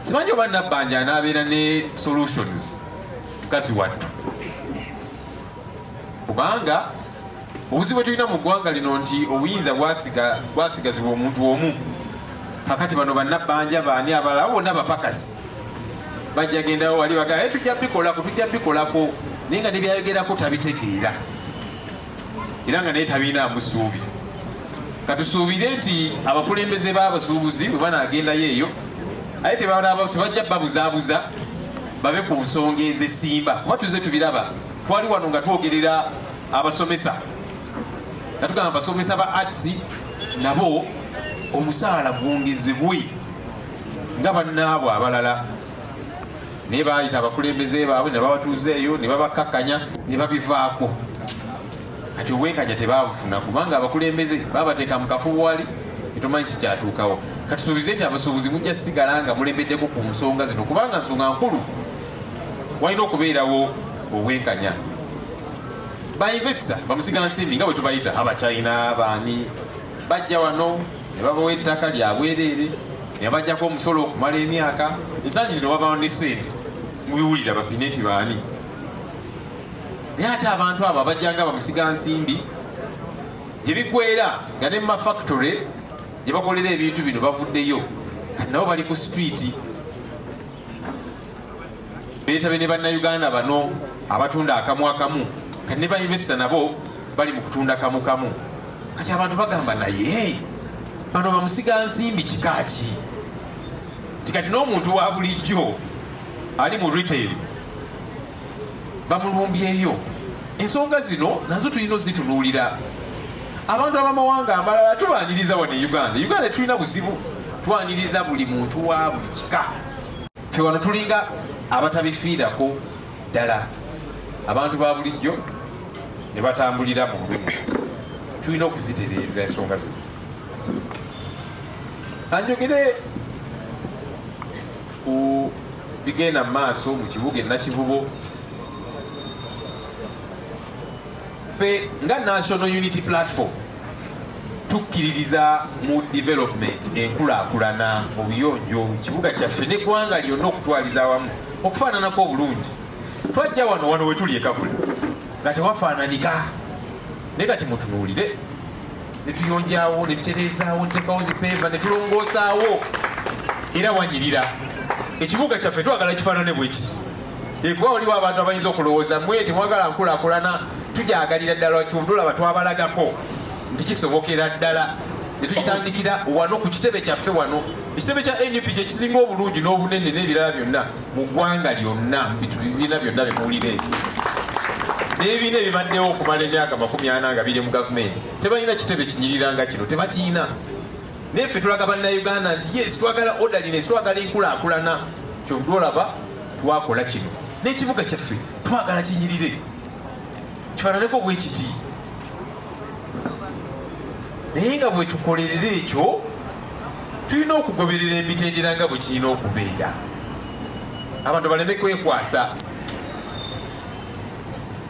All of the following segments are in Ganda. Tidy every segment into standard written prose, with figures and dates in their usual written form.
simanyi oba Nabbanja anaabeera ne solutions mukazi wattu, kubanga obuzibu bwe tulina mu ggwanga lino nti obuyinza bwasigazibwa omuntu omu. Kakati bano bannabbanja baani abalala bonna bapakasi bajja gendawo wali bagaa tujja bikolako naye nga nebyayogerako tabitegeera era nga naye tabiinaamu ssuubi. Katusuubire nti abakulembeze b'abasuubuzi bwe banaagendayo eyo aye tebajja babuzaabuza babe ku nsonga ez'essimba, kuba tuze tubiraba. Twali wano nga twogerera abasomesa, katugamba abasomesa ba arts nabo omusaala gwongezebwe nga bannaabwe abalala, naye baayita abakulembeze baabwe ne babatuuzeeyo ne babakkakkanya ne babivaako. Kati obwenkanya tebabufuna kubanga abakulembeze babateeka mu kafubo wali etumanyi kikyatuukawo. Katusuubize nti abasuubuzi mujja sigala nga mulembeddeko ku nsonga zino, kubanga nsonga nkulu walina okubeerawo obwenkanya. Bainvesita bamusigansimbi nga bwe tubayita abachina baani bajja wano ne babawa ettaka lya bwereere ne bajjako omusolo okumala emyaka. Ensangi zino babawo ne ssente mubiwulira ba Pinetti baani. Naye ate abantu abo abajjanga bamusigansimbi gye biggweera nga ne mumafactory gye bakolera ebintu bino bavuddeyo, kati nabo bali ku street beetabe ne bannayuganda bano abatunda akamu akamu, kati ne bainvesita nabo bali mu kutunda kamu kamu. Kati abantu bagamba naye bano bamusigansimbi kikaaki? Tikati n'omuntu wa bulijjo ali mu retail bamulumbyeyo. Ensonga zino nazo tulina ozitunuulira. Abantu ab'amawanga amalala tubaaniriza wano e Uganda tulina buzibu, twaniriza buli muntu wa buli kika. Ffe wano tulinga abatabifiirako ddala, abantu ba bulijjo ne batambulira mu lulimi. Tulina okuzitereeza ensonga zino. Anjogere ku bigenda mu maaso mu kibuga e Nakivubo. Ffe nga National Unity Platform tukkiririza mu development, enkulaakulana, obuyonjo mu kibuga kyaffe n'eggwanga lyonna okutwaliza awamu okufaananako obulungi. Twajja wano we tuli e Kabula nga tewafaananika, naye kati mutunuulire ne tuyonjaawo ne tutereezaawo ne tutekawo zipeeva ne tulongoosaawo era wanyirira. Ekibuga kyaffe twagala kifaanane bwe kiti. Kuba waliwo abantu abayinza okulowooza mmwe temwagala nkulaakulana, tujagalira ddala kyovudolaba twabalagako nti kisobokera ddala ne tukitandikira wano ku kitebe kyaffe wano. Ekitebe kya NUP kye kisinga obulungi n'obunene n'ebirala byonna mu ggwanga lyonna, bibiina byonna bimuwulira ebyo. N'ebibiina ebibaddewo okumala emyaka 40 nga biri mu gavumenti tebalina kitebe kinyirira nga kino, tebakiyina. Naye ffe tulaga bannayuganda nti yes, twagala orderliness, twagala enkulaakulana. Kyovudolaba twakola kino n'ekibuga kyaffe twagala kinyirire kifaananeko bwe kiti. Naye nga bwe tukolerera ekyo tulina okugoberera emitendera nga bwe kirina okubeera, abantu baleme kwekwasa.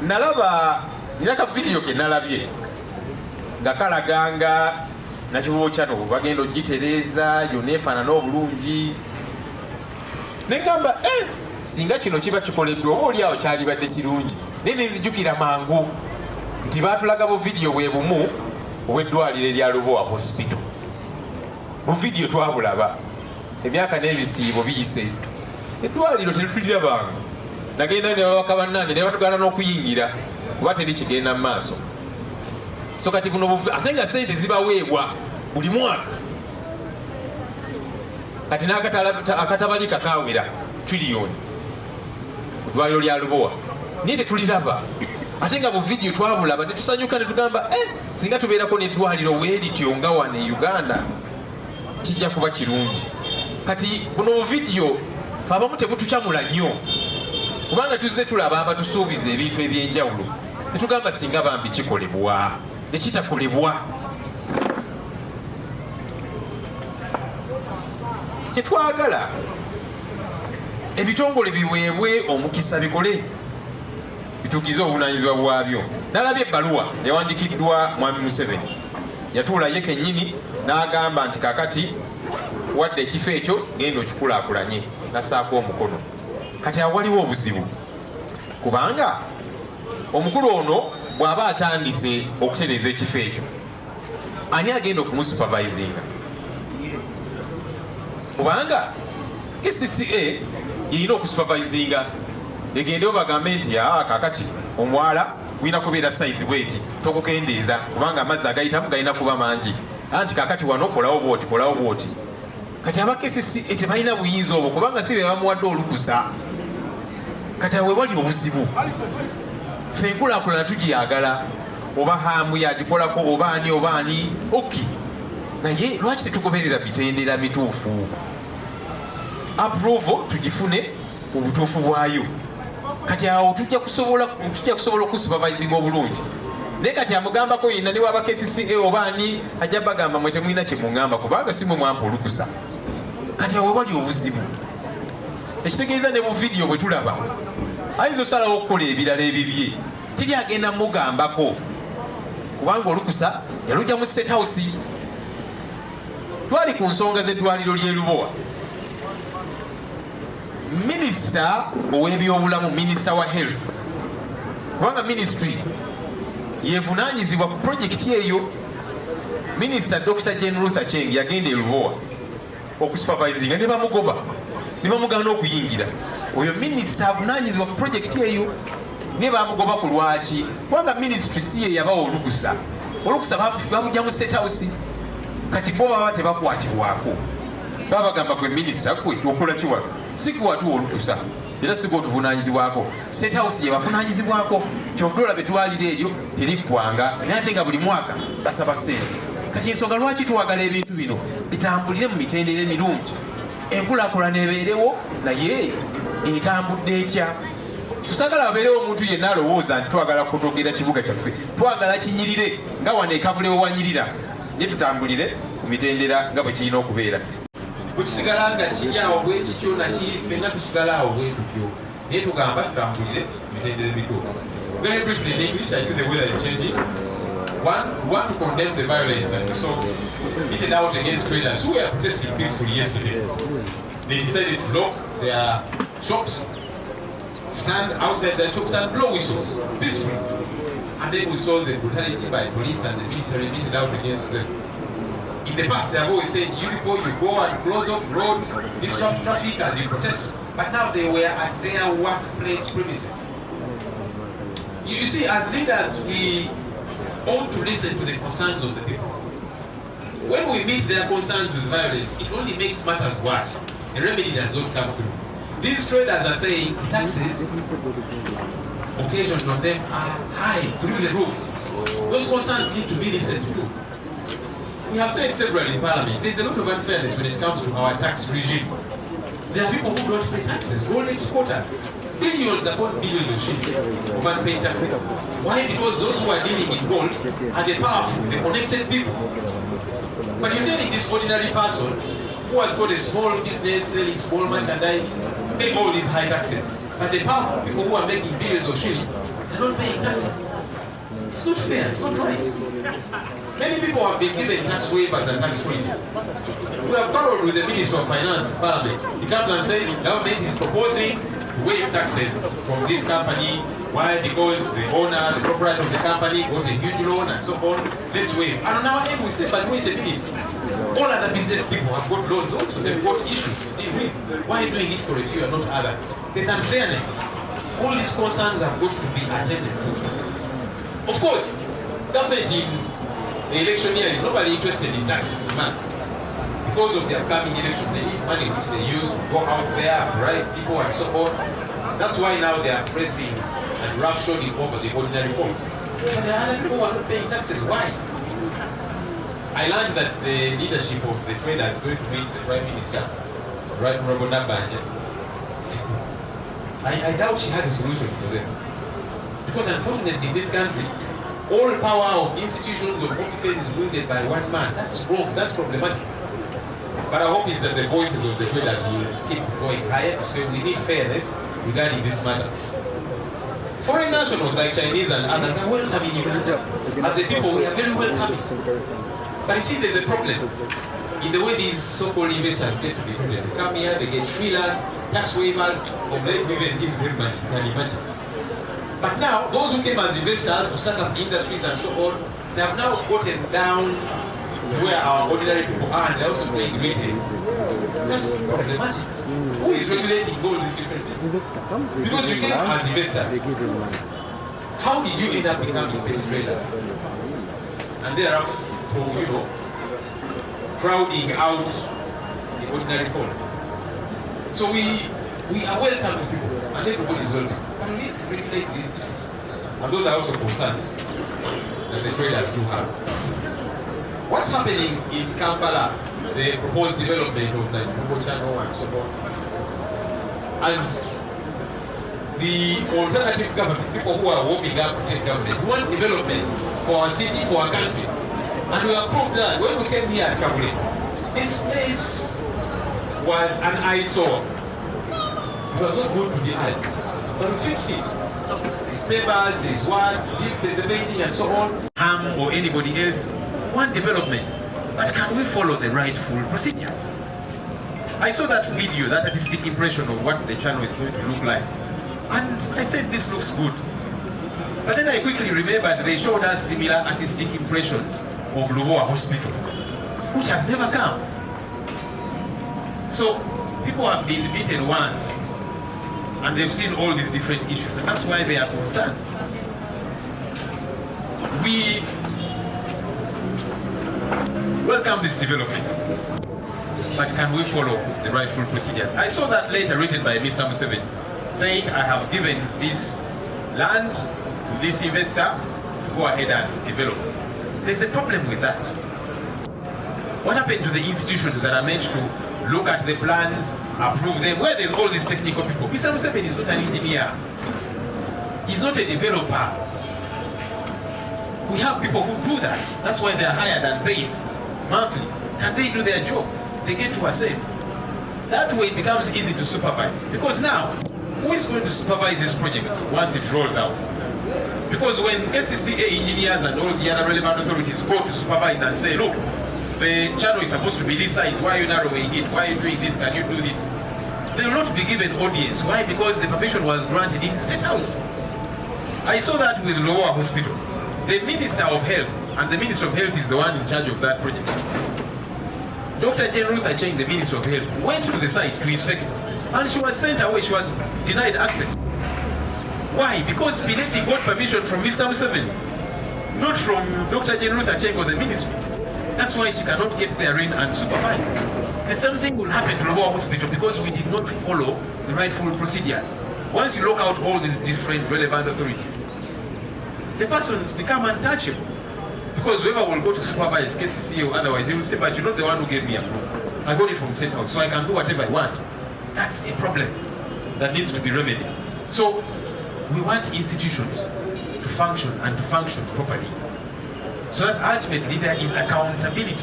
Nina ka vidiyo ke nalabye nga kalaganga Nakivubo kyano bagenda ogitereeza yonna efaanana obulungi. Ne ngamba singa kino kiba kikoleddwa oba oli awo kyalibadde kirungi. Naye nenzijukira mangu nti baatulaga bu vidiyo bwe bumu obw'eddwaliro erya Lubowa Hospital. Bu vidiyo twabulaba emyaka n'ebisiibo biyise, eddwaliro terutulirabanga. Nagenda ne babaka bannange ne batugaana n'okuyingira kuba teri kigenda mu maaso. So kati buno ate nga ssente zibaweebwa buli mwaka, kati n'akatabalika kaawera triliyoni ku ddwaliro lya Lubowa, naye tetuliraba. Ate nga bu vidiyo twabulaba ne tusanyuka ne tugamba singa tubeerako n'eddwaliro weerityo nga wano e Uganda kijja kuba kirungi. Kati buno bu vidiyo fe abamu tebutukyamula nnyo kubanga tuzze tulaba abatusuubiza ebintu eby'enjawulo ne tugamba singa bambi kikolebwa ne kitakolebwa. Kyetwagala ebitongole biweebwe omukisa bikole bituukize obuvunaanyizibwa bwabyo. Nalabye ebbaluwa yawandikiddwa Mwami Museveni, yatuula ye kennyini n'agamba nti kakati wadde ekifo ekyo genda okikulaakulanye nassaako omukono. Kati awaliwo obuzibu kubanga omukulu ono bw'aba atandise okutereeza ekifo ekyo, ani agenda okumusupervisinga? Kubanga SCCA yirina okusupervisinga, egendeyo bagambe nti kakati omwala gulina kubeera saizi bweti, tokukendeeza kubanga amazzi agayitamu galina kuba mangi, anti kakati wano kolawo bwoti kolawo bwoti. Kati aba SCCA tebalina buyinza obwo kubanga si be bamuwadde olukusa. Kati awe wali obuzibu. Ffe enkulaakulana tugiyagala, oba hamu yagikolako oba ani oki, naye lwaki tetugoberera mitendera mituufu? Approval tugifune mu butuufu bwayo. Kati awo tujja kusobola okusupervisinga obulungi. Naye kati amugambako yenna ne waba KCCA oba ani ajja bagamba mwe temulina kye mungamba kubanga si mwe mwampa olukusa. Kati awo wali obuzibu. Ekitegeeza ne mu vidiyo bwe tulaba ayinza osalawo okukola ebirala ebibye, teri agenda mugambako kubanga olukusa yalujja mu State House. Twali ku nsonga z'eddwaliro ly'e Lubowa. Minisita ow'ebyobulamu, minisita wa health, kubanga ministry yevunaanyizibwa ku projekiti eyo. Minisita Dr. Jane Ruth Aceng yagenda e Lubowa okusupervisinga ne bamugoba ne bamugaana okuyingira. Oyo minisita avunaanyizibwa ku projekiti eyo ne bamugoba ku lwaki? Kubanga ministry si ye yabawa olukusa. Olukusa bamugya mu State House. Kati bo baba tebakwatibwako, baba bagamba gwe minisita gwe okola ki wano? Si kuwatuwa olukusa era si gwotuvunaanyizibwako. State House ye bavunaanyizibwako. Kyovudde olaba eddwaliro eryo teriggwanga naye ate nga buli mwaka basaba ssente. Kati ensonga lwaki twagala ebintu bino bitambulire mu mitendera emirungi, enkulaakulana ebeerewo naye etambudde etya? Tusagala wabeerewo omuntu yenna alowooza nti twagala kutogera kibuga kyaffe, twagala kinyirire nga wano ekavulewo wanyirira, naye tutambulire ku mitendera nga bwe kirina okubeera. Bwe kisigala nga kiri awo bwe kityo nakiri ffenna tusigala awo bwe tutyo, naye tugamba tutambulire ku mitendera emituufu. Very briefly in English, I see the weather is changing. One, we want to condemn the violence that we saw meted out against traders who were protesting peacefully yesterday. They decided to lock their shops, stand outside their shops and blow whistles peacefully. And then we saw the brutality by police and the military meted out against them. In the past, they have always said, you people, you go and close off roads, disrupt traffic as you protest. But now they were at their workplace premises. You see, as leaders, we ought to listen to the concerns of the people. When we meet their concerns with violence, it only makes matters worse. A remedy does not come through. These traders are saying taxes occasioned on them are high through the roof. Those concerns need to be listened to. We have said several in Parliament, there's a lot of unfairness when it comes to our tax regime. There are people who don't pay taxes, gold exporters. Billions upon billions of shillings of unpaid taxes. Why? Because those who are dealing in gold are the powerful, the connected people. But you're telling this ordinary person who has got a small business selling small merchandise, pay all these high taxes. But the powerful people who are making billions of shillings, they're not paying taxes. It's not fair, it's not right. Many people have been given tax waivers and tax freedoms. We have quarreled with the Minister of Finance, Parliament. He comes and says the government is proposing to waive taxes from this company. Why? Because the owner, the proprietor of the company got a huge loan and so on. Let's waive. And on our end we say, but wait a minute. All other business people have got loans also. They've got issues. Why doing it for a few and not others? There's unfairness. All these concerns have got to be attended to. Of course, government in the election year is nobody interested in taxes, man. Because of the upcoming election, they need money which they use to go out there, bribe people and so on. That's why now they are pressing and roughshoring over the ordinary folks. But there are other people who are not paying taxes. Why? I learned that the leadership of the traders is going to meet the Prime Minister, Right Honorable Nabanja. I doubt she has a solution for them. Because unfortunately in this country, all power of institutions or offices is wielded by one man. That's wrong, that's problematic. But our hope is that the voices of the traders will keep going higher to say we need fairness regarding this matter. Foreign nationals like Chinese and others are welcome in Uganda. As a people, we are very welcoming. But you see, there's a problem. in the way these so-called investors get to be treated. They come here, they get free land, tax waivers, of late we even give them money, can you imagine? But now, those who came as investors to start up industries and so on, they have now gotten down to where our ordinary people are, and they're also paying retail. That's problematic. Who is regulating all these different things? Because you came as investors. How did you end up becoming petty traders? And thereafter, you know, crowding out the ordinary folks. So we are welcoming people, and everybody is welcome. But we need to regulate these issues. And those are also concerns that the traders do have. What's happening in Kampala, the proposed development of Nakivubo channel and so on, as the alternative government, people who are warming up to take government, we want development for our city, for our country. And we approved that when we came here at Kampala. This place was an eyesore. It was not good to the eye. But we fixed it. These papers, this what, the painting and so on, harm or anybody else. One development, but can we follow the rightful procedures? I saw that video, that artistic impression of what the channel is going to look like, and I said this looks good. But then I quickly remembered they showed us similar artistic impressions of Lubowa Hospital, which has never come. So people have been beaten once, and they've seen all these different issues, and that's why they are concerned. We welcome this development, but can we follow the rightful procedures? I saw that letter written by Mr. Museveni saying, I have given this land to this investor to go ahead and develop. There's a problem with that. What happened to the institutions that are meant to look at the plans, approve them, where there's all these technical people? Mr. Museveni is not an engineer. He's not a developer. We have people who do that. That's why they're hired and paid monthly. Can they do their job? They get to assess. That way it becomes easy to supervise. Because now, who is going to supervise this project once it rolls out? Because when SCCA engineers and all the other relevant authorities go to supervise and say, look, the channel is supposed to be this size, why are you narrowing it? Why are you doing this? Can you do this? They will not be given audience. Why? Because the permission was granted in State House. I saw that with Lubowa Hospital. The Minister of Health, and the Minister of Health is the one in charge of that project. Dr. Jane Ruth Acheng, the Minister of Health, went to the site to inspect it, and she was sent away, she was denied access. Why? Because Pinetti got permission from Mr. Museveni, not from Dr. Jane Ruth Acheng or the Ministry. That's why she cannot get therein and supervise. The same thing will happen to Lubowa Hospital because we did not follow the rightful procedures. Once you lock out all these different relevant authorities, the persons become untouchable. Because whoever will go to supervise, KCCA or otherwise, he will say, but you're not the one who gave me approval. I got it from State House, so I can do whatever I want. That's a problem that needs to be remedied. So, we want institutions to function and to function properly. So that ultimately there is accountability.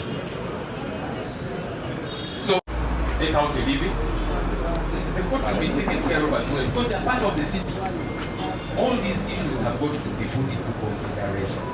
So, they count to leave it. They've got to be taken care of as well because they're part of the city. All these issues have got to be put into consideration.